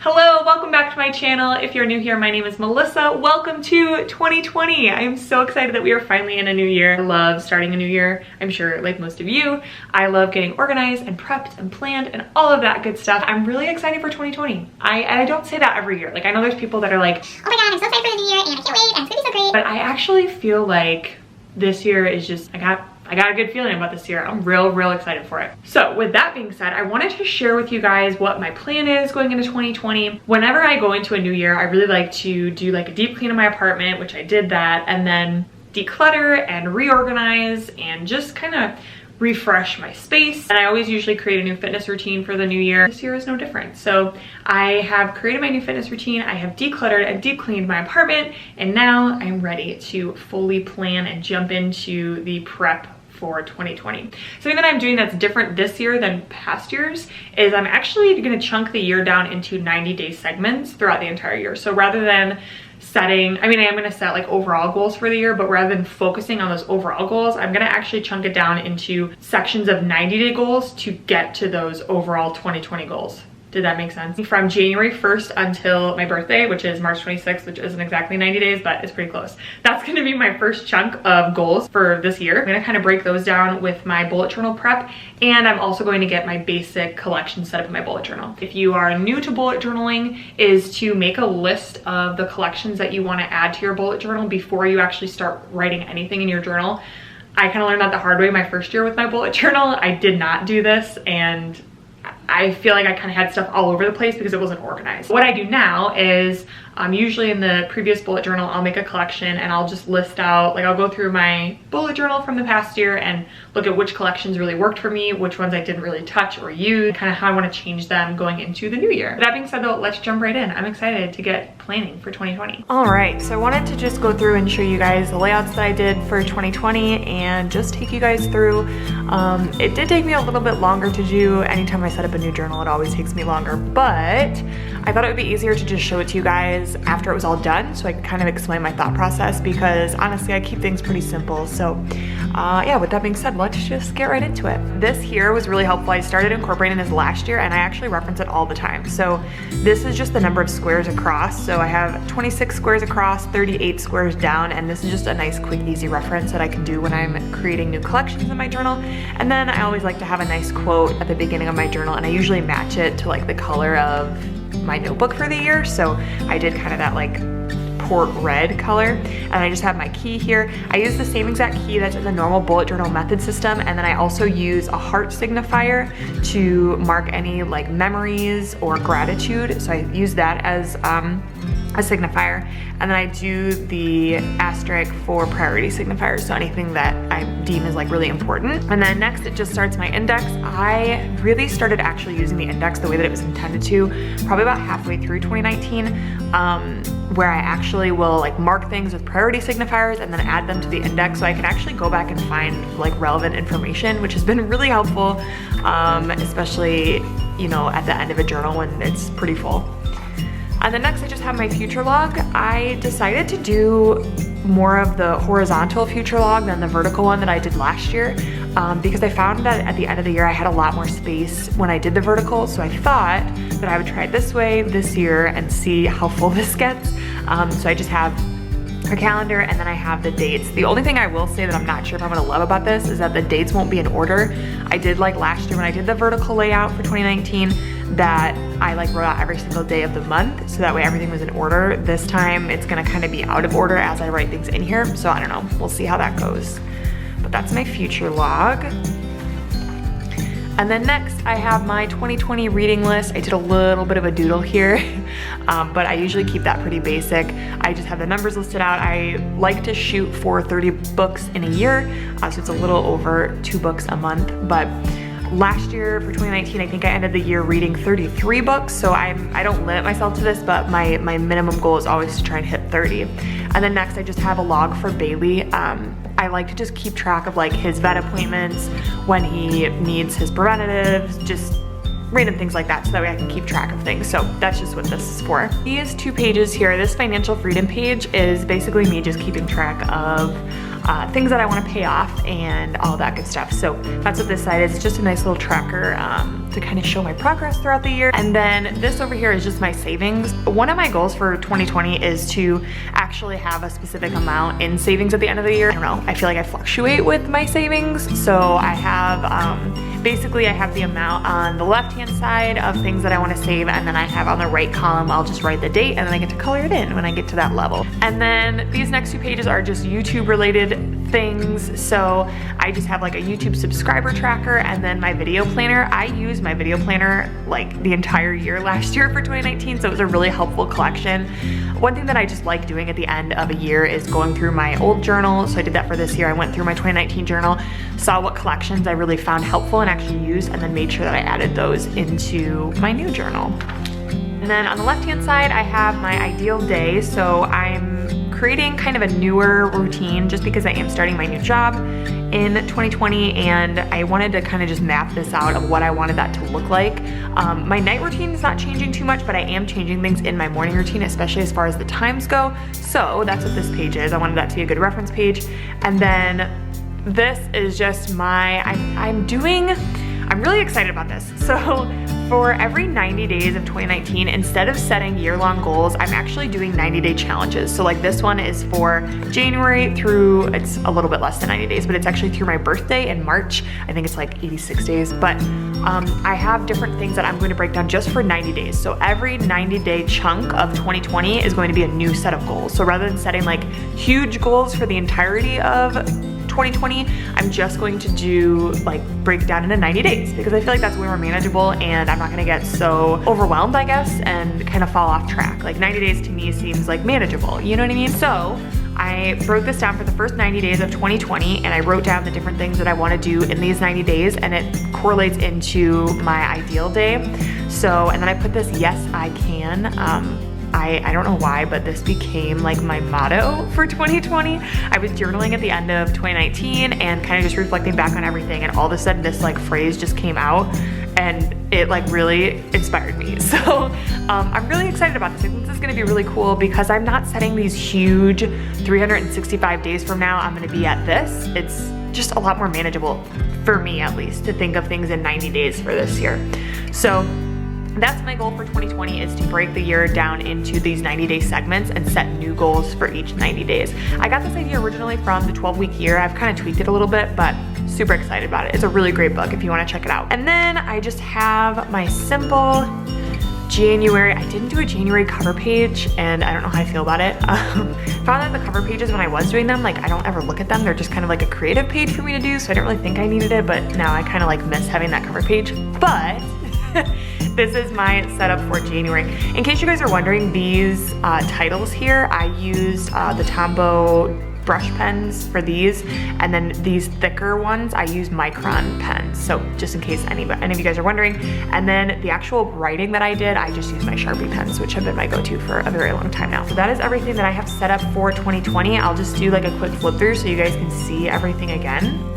Hello, welcome back to my channel. If you're new here, my name is Melissa. Welcome to 2020. I am so excited that we are finally in a new year. I love starting a new year. I'm sure like most of you, I love getting organized and prepped and planned and all of that good stuff. I'm really excited for 2020. I don't say that every year. Like I know there's people that are like, oh my God, I'm so excited for the new year and I can't wait and it's gonna be so great. But I actually feel like this year is just, I got a good feeling about this year. I'm real excited for it. So with that being said, I wanted to share with you guys what my plan is going into 2020. Whenever I go into a new year, I really like to do like a deep clean of my apartment, which I did that, and then declutter and reorganize and just kind of refresh my space. And I always usually create a new fitness routine for the new year. This year is no different. So I have created my new fitness routine. I have decluttered and deep cleaned my apartment, and now I'm ready to fully plan and jump into the prep for 2020. Something that I'm doing that's different this year than past years is I'm actually gonna chunk the year down into 90-day segments throughout the entire year. So rather than setting, I am gonna set like overall goals for the year, but rather than focusing on those overall goals, I'm gonna actually chunk it down into sections of 90-day goals to get to those overall 2020 goals. Did that make sense? From January 1st until my birthday, which is March 26th, which isn't exactly 90 days, but it's pretty close. That's gonna be my first chunk of goals for this year. I'm gonna kind of break those down with my bullet journal prep, and I'm also going to get my basic collection set up in my bullet journal. If you are new to bullet journaling, is to make a list of the collections that you wanna add to your bullet journal before you actually start writing anything in your journal. I kind of learned that the hard way my first year with my bullet journal. I did not do this, and I feel like I kind of had stuff all over the place because it wasn't organized. What I do now is usually in the previous bullet journal, I'll make a collection and I'll just list out, like I'll go through my bullet journal from the past year and look at which collections really worked for me, which ones I didn't really touch or use, kind of how I want to change them going into the new year. With that being said though, let's jump right in. I'm excited to get planning for 2020. All right, so I wanted to just go through and show you guys the layouts that I did for 2020 and just take you guys through. It did take me a little bit longer to do. Anytime I set up a new journal, it always takes me longer, but I thought it would be easier to just show it to you guys after it was all done so I could kind of explain my thought process, because honestly I keep things pretty simple. So yeah, with that being said, let's just get right into it. This here was really helpful. I started incorporating this last year and I actually reference it all the time. So this is just the number of squares across. So I have 26 squares across, 38 squares down, and this is just a nice quick easy reference that I can do when I'm creating new collections in my journal. And then I always like to have a nice quote at the beginning of my journal, and I usually match it to like the color of my notebook for the year. So I did kind of that like port red color, and I just have my key here. I use the same exact key that's in the normal bullet journal method system, and then I also use a heart signifier to mark any like memories or gratitude. So I use that as a signifier, and then I do the asterisk for priority signifiers, so anything that I deem is like really important. And then next it just starts my index. I really started actually using the index the way that it was intended to probably about halfway through 2019, where I actually will like mark things with priority signifiers and then add them to the index, so I can actually go back and find like relevant information, which has been really helpful, especially, you know, at the end of a journal when it's pretty full. And then next I just have my future log. I decided to do more of the horizontal future log than the vertical one that I did last year, because I found that at the end of the year I had a lot more space when I did the vertical, so I thought that I would try it this way this year and see how full this gets. So I just have a calendar and then I have the dates. The only thing I will say that I'm not sure if I'm gonna love about this is that the dates won't be in order. I did like last year when I did the vertical layout for 2019, that I like wrote out every single day of the month, so that way everything was in order. This time it's gonna kind of be out of order as I write things in here, so I don't know, we'll see how that goes. But that's my future log. And then next I have my 2020 reading list. I did a little bit of a doodle here, but I usually keep that pretty basic. I just have the numbers listed out. I like to shoot for 30 books in a year, so it's a little over 2 books a month. But last year for 2019, I think I ended the year reading 33 books, so I don't limit myself to this, but my minimum goal is always to try and hit 30. And then next I just have a log for Bailey. I like to just keep track of like his vet appointments, when he needs his preventatives, just random things like that, so that way I can keep track of things. So that's just what this is for. These 2 pages here, this financial freedom page is basically me just keeping track of things that I want to pay off and all that good stuff. So that's what this side is. It's just a nice little tracker to kind of show my progress throughout the year. And then this over here is just my savings. One of my goals for 2020 is to actually have a specific amount in savings at the end of the year. I don't know, I feel like I fluctuate with my savings. So I have, basically I have the amount on the left-hand side of things that I want to save, and then I have on the right column, I'll just write the date, and then I get to color it in when I get to that level. And then these next two pages are just YouTube related things. So I just have like a YouTube subscriber tracker and then my video planner. I used my video planner like the entire year last year for 2019, so it was a really helpful collection. One thing that I just like doing at the end of a year is going through my old journal. So I did that for this year. I went through my 2019 journal, saw what collections I really found helpful and actually used, and then made sure that I added those into my new journal. And then on the left-hand side, I have my ideal day. So I'm creating kind of a newer routine just because I am starting my new job in 2020, and I wanted to kind of just map this out of what I wanted that to look like. My night routine is not changing too much, but I am changing things in my morning routine, especially as far as the times go. So that's what this page is. I wanted that to be a good reference page. And then this is just my, I'm really excited about this. So for every 90 days of 2019, instead of setting year-long goals, I'm actually doing 90-day challenges. So like this one is for January through, it's a little bit less than 90 days, but it's actually through my birthday in March. I think it's like 86 days, but I have different things that I'm going to break down just for 90 days. So every 90-day chunk of 2020 is going to be a new set of goals. So rather than setting like huge goals for the entirety of 2020, I'm just going to do like break it down into 90 days because I feel like that's way more manageable and I'm not gonna get so overwhelmed, I guess, and kind of fall off track. Like 90 days to me seems like manageable, you know what I mean? So I broke this down for the first 90 days of 2020 and I wrote down the different things that I want to do in these 90 days, and it correlates into my ideal day. So, and then I put this yes I can. I don't know why, but this became like my motto for 2020. I was journaling at the end of 2019 and kind of just reflecting back on everything, and all of a sudden this like phrase just came out and it like really inspired me. So I'm really excited about this. I think this is gonna be really cool because I'm not setting these huge 365 days from now I'm gonna be at this. It's just a lot more manageable, for me at least, to think of things in 90 days for this year. So that's my goal for 2020, is to break the year down into these 90-day segments and set new goals for each 90 days. I got this idea originally from the 12-week year. I've kind of tweaked it a little bit, but super excited about it. It's a really great book if you want to check it out. And then I just have my simple January. I didn't do a January cover page and I don't know how I feel about it. Found that the cover pages when I was doing them, like I don't ever look at them. They're just kind of like a creative page for me to do, so I don't really think I needed it, but now I kind of like miss having that cover page. But this is my setup for January. In case you guys are wondering, these titles here, I used the Tombow brush pens for these, and then these thicker ones, I use Micron pens. So just in case any of you guys are wondering. And then the actual writing that I did, I just used my Sharpie pens, which have been my go-to for a very long time now. So that is everything that I have set up for 2020. I'll just do like a quick flip through so you guys can see everything again.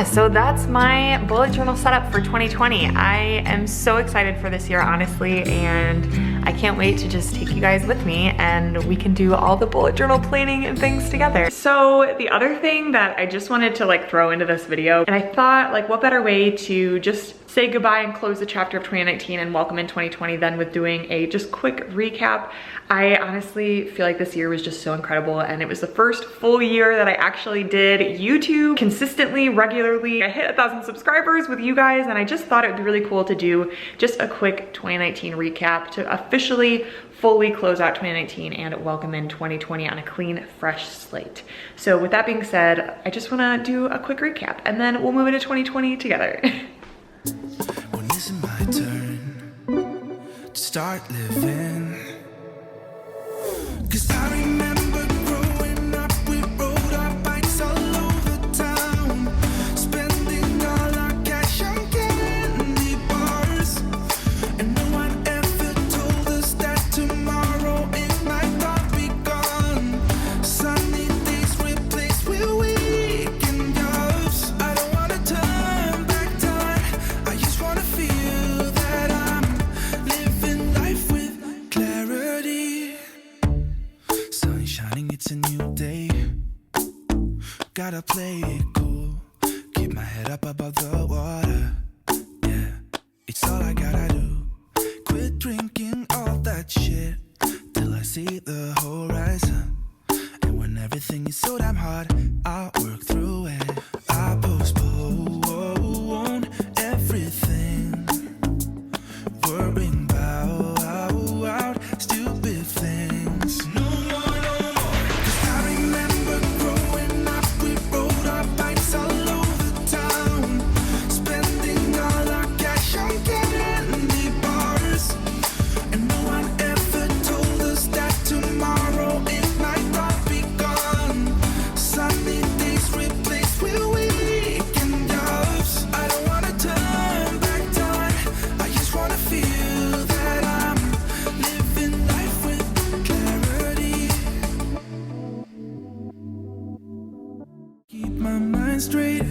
So that's my bullet journal setup for 2020. I am so excited for this year, honestly, and I can't wait to just take you guys with me and we can do all the bullet journal planning and things together. So the other thing that I just wanted to like throw into this video, and I thought like what better way to just say goodbye and close the chapter of 2019 and welcome in 2020 than with doing a just quick recap. I honestly feel like this year was just so incredible, and it was the first full year that I actually did YouTube consistently, regularly. I hit 1,000 subscribers with you guys, and I just thought it would be really cool to do just a quick 2019 recap to officially fully close out 2019 and welcome in 2020 on a clean, fresh slate. So with that being said, I just wanna do a quick recap and then we'll move into 2020 together. When is it my turn to start living? 'Cause I remember growing up, we rode our bikes all over town, spending all our cash on candy bars, and no one ever told us that tomorrow it might not be gone. Sunny days replaced with weekend jobs. I don't wanna turn back it's a new day. Gotta play it cool, keep my head up above the water. Yeah, it's all I gotta do. Quit drinking all that shit till I see the horizon. And when everything is so damn hard, I'll work through it. I postpone everything, worrying about stupid things. No more, no more. 'Cause I remember growing up, we rode our bikes all over town, spending all our cash on candy bars. And no one ever told us that tomorrow it might not be gone. Sunny days replaced with weekend jobs. I don't wanna turn back time, I just wanna feel that I'm living life with clarity. Keep my mind straight,